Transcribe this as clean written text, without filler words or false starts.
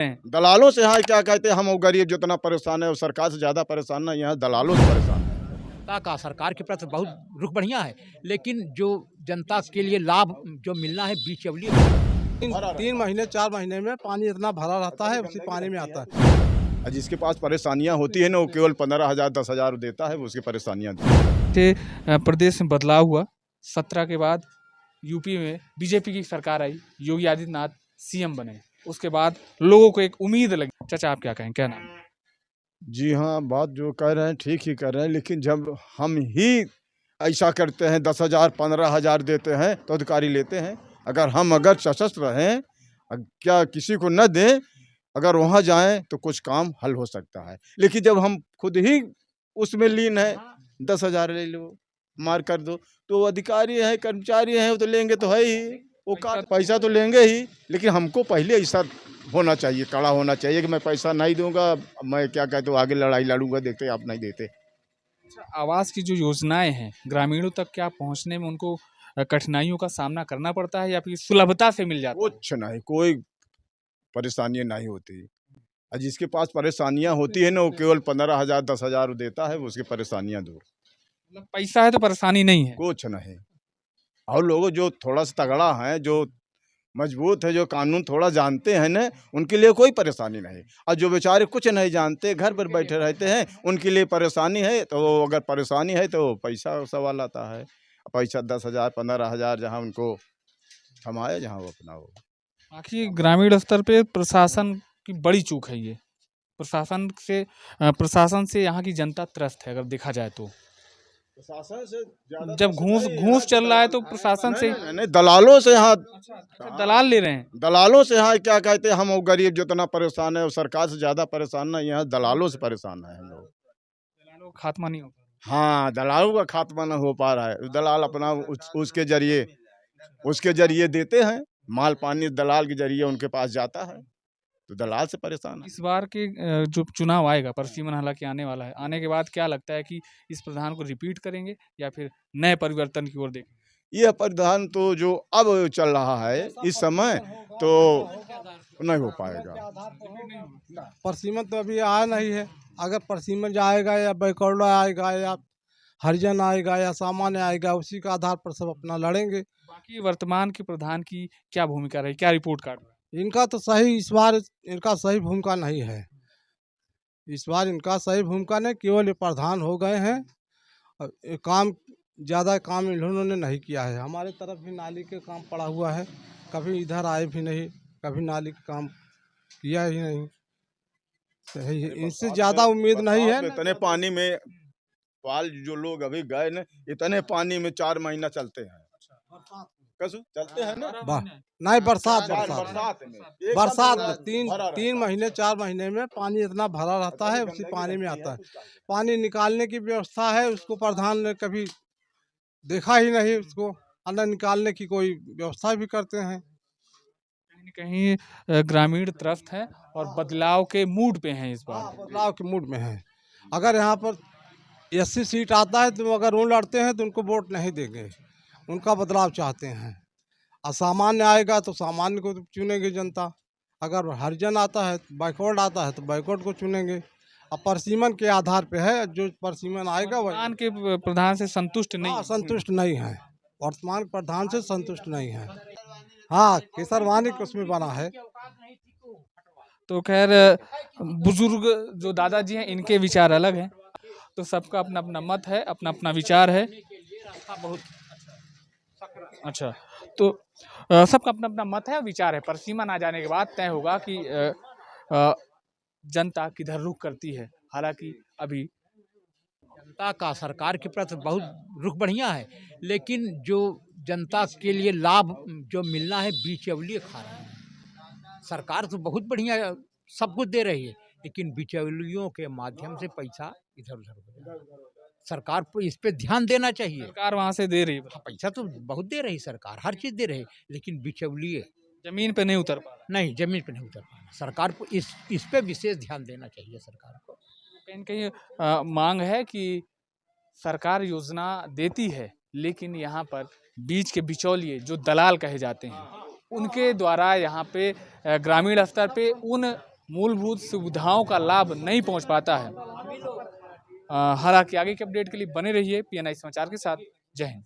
दलालों से, हाँ क्या कहते हैं, हम गरीब जितना परेशान है वो सरकार से ज़्यादा परेशान ना, यहाँ दलालों से परेशान है। जनता का सरकार के प्रति बहुत रुख बढ़िया है, लेकिन जो जनता के लिए लाभ जो मिलना है बिचौलिए तीन महीने 4 महीने में पानी इतना भरा रहता है, उसी पानी में आता है। और जिसके पास परेशानियाँ होती है ना, वो केवल 15,000 10,000 देता है, वो उसकी परेशानियाँ दूर। प्रदेश में बदलाव हुआ। 17 के बाद यूपी में बीजेपी की सरकार आई, योगी आदित्यनाथ सीएम बने। उसके बाद लोगों को एक उम्मीद लगी। चाचा आप क्या कहें, क्या नाम? जी हाँ, बात जो कह रहे हैं ठीक ही कह रहे हैं, लेकिन जब हम ही ऐसा करते हैं 10,000 15,000 देते हैं तो अधिकारी लेते हैं। अगर सशस्त्र रहें, क्या किसी को न दें, अगर वहाँ जाएं तो कुछ काम हल हो सकता है। लेकिन जब हम खुद ही उसमें लीन है, 10,000 ले लो, मार कर दो, तो अधिकारी है कर्मचारी है वो तो लेंगे तो है ही, वो का पैसा तो लेंगे ही। लेकिन हमको पहले ऐसा होना चाहिए, कड़ा होना चाहिए कि मैं पैसा नहीं दूंगा, मैं क्या कहते हो आगे लड़ाई लड़ूंगा, देखते आप नहीं देते। आवास की जो योजनाएं हैं ग्रामीणों तक क्या पहुंचने में उनको कठिनाइयों का सामना करना पड़ता है या फिर सुलभता से मिल जाता है? कुछ नहीं, कोई परेशानी नहीं होती। और जिसके पास परेशानियां होती है ना, वो केवल 15,000 10,000 देता है, वो उसकी परेशानियां दूर। मतलब पैसा है तो परेशानी नहीं है। कुछ नहीं। और लोग जो थोड़ा सा तगड़ा है, जो मजबूत है, जो कानून थोड़ा जानते हैं ना, उनके लिए कोई परेशानी नहीं। और जो बेचारे कुछ नहीं जानते, घर पर बैठे रहते हैं, उनके लिए परेशानी है। तो अगर परेशानी है तो पैसा सवाल आता है। पैसा 10,000 15,000 जहाँ उनको कमाए, जहाँ वो अपना हो। बाकी ग्रामीण स्तर पे प्रशासन की बड़ी चूक है ये। प्रशासन से यहाँ की जनता त्रस्त है अगर देखा जाए तो। प्रशासन से ज्यादा जब घूस चल रहा है तो प्रशासन से नहीं, दलालों से, हाँ दलाल ले रहे हैं। दलालों से, हाँ क्या कहते हैं, हम गरीब जितना परेशान है वो सरकार से ज्यादा परेशान ना, यहाँ दलालों से परेशान है हम लोग। दलालों का खात्मा नहीं होता। हाँ, दलालों का खात्मा न हो पा रहा है। दलाल अपना उसके जरिए देते हैं, माल पानी दलाल के जरिए उनके पास जाता है, तो दलाल से परेशान है। इस बार के जो चुनाव आएगा, परसिमन हालांकि आने वाला है, आने के बाद क्या लगता है कि इस प्रधान को रिपीट करेंगे या फिर नए परिवर्तन की ओर देखेंगे? यह परिधान तो जो अब चल रहा है इस समय, तो नहीं हो पाएगा। परसिमन तो अभी आया नहीं है। अगर परसिमन जाएगा या बैकवर्ड आएगा या हरिजन आएगा या सामान्य आएगा, उसी के आधार पर सब अपना लड़ेंगे। बाकी वर्तमान के प्रधान की क्या भूमिका रही, क्या रिपोर्ट कार्ड रहा? इनका तो सही, इस बार इनका सही भूमिका नहीं है। इस बार इनका सही भूमिका नहीं, केवल ये प्रधान हो गए हैं और ये काम ज़्यादा काम इन्होंने नहीं किया है। हमारे तरफ भी नाली के काम पड़ा हुआ है, कभी इधर आए भी नहीं, कभी नाली का काम किया ही नहीं। तो इनसे ज़्यादा उम्मीद नहीं है। इतने पानी में पाल जो लोग अभी गए न, इतने पानी में 4 महीना चलते हैं। कसु चलते हैं ना, नहीं, बरसात बरसात में बरसात में तीन महीने 4 महीने में पानी इतना भरा रहता है, उसी पानी में आता है। पानी निकालने की व्यवस्था है, उसको प्रधान ने कभी देखा ही नहीं। उसको अन्न निकालने की कोई व्यवस्था भी करते हैं। कहीं न कहीं ग्रामीण त्रस्त है और बदलाव के मूड पे हैं इस बार। बदलाव के मूड में है। अगर यहाँ पर 80 सीट आता है तो अगर वो लड़ते हैं तो उनको वोट नहीं देंगे, उनका बदलाव चाहते हैं। असामान्य आएगा तो सामान्य को चुनेंगे जनता। अगर हरिजन आता है, बैकवर्ड आता है तो बैकवर्ड को चुनेंगे। अब परसिमन के आधार पे है, जो परसिमन आएगा वही। वर्तमान के प्रधान से संतुष्ट नहीं हाँ, है। संतुष्ट नहीं है, वर्तमान प्रधान से संतुष्ट नहीं है। हाँ, केसरवानी को उसमें बना है। तो खैर बुजुर्ग जो दादाजी हैं इनके विचार अलग हैं, तो सबका अपना अपना मत है, अपना अपना विचार है। अच्छा, तो सबका अपना अपना मत है, विचार है। परसिमन आ जाने के बाद तय होगा कि अ, जनता किधर रुख करती है। हालांकि अभी जनता का सरकार के प्रति बहुत रुख बढ़िया है, लेकिन जो जनता के लिए लाभ जो मिलना है बिचौलिए खा रहे हैं। सरकार तो बहुत बढ़िया सब कुछ दे रही है, लेकिन बिचौलियों के माध्यम से पैसा इधर उधर हो रहा है। सरकार को इस पे ध्यान देना चाहिए। सरकार वहां से दे रही है, हाँ, पैसा तो बहुत दे रही सरकार, हर चीज दे रही, लेकिन बिचौलिए जमीन पे नहीं उतर पा रहा। नहीं, जमीन पे नहीं उतर पा रहा। सरकार को इस पे विशेष ध्यान देना चाहिए सरकार को। कहीं न कहीं मांग है कि सरकार योजना देती है, लेकिन यहाँ पर बीच के बिचौलिए जो दलाल कहे जाते हैं, उनके द्वारा यहाँ पे ग्रामीण स्तर पे उन मूलभूत सुविधाओं का लाभ नहीं पहुंच पाता है। हालांकि आगे के अपडेट के लिए बने रहिए PNI समाचार के साथ। जय हिंद।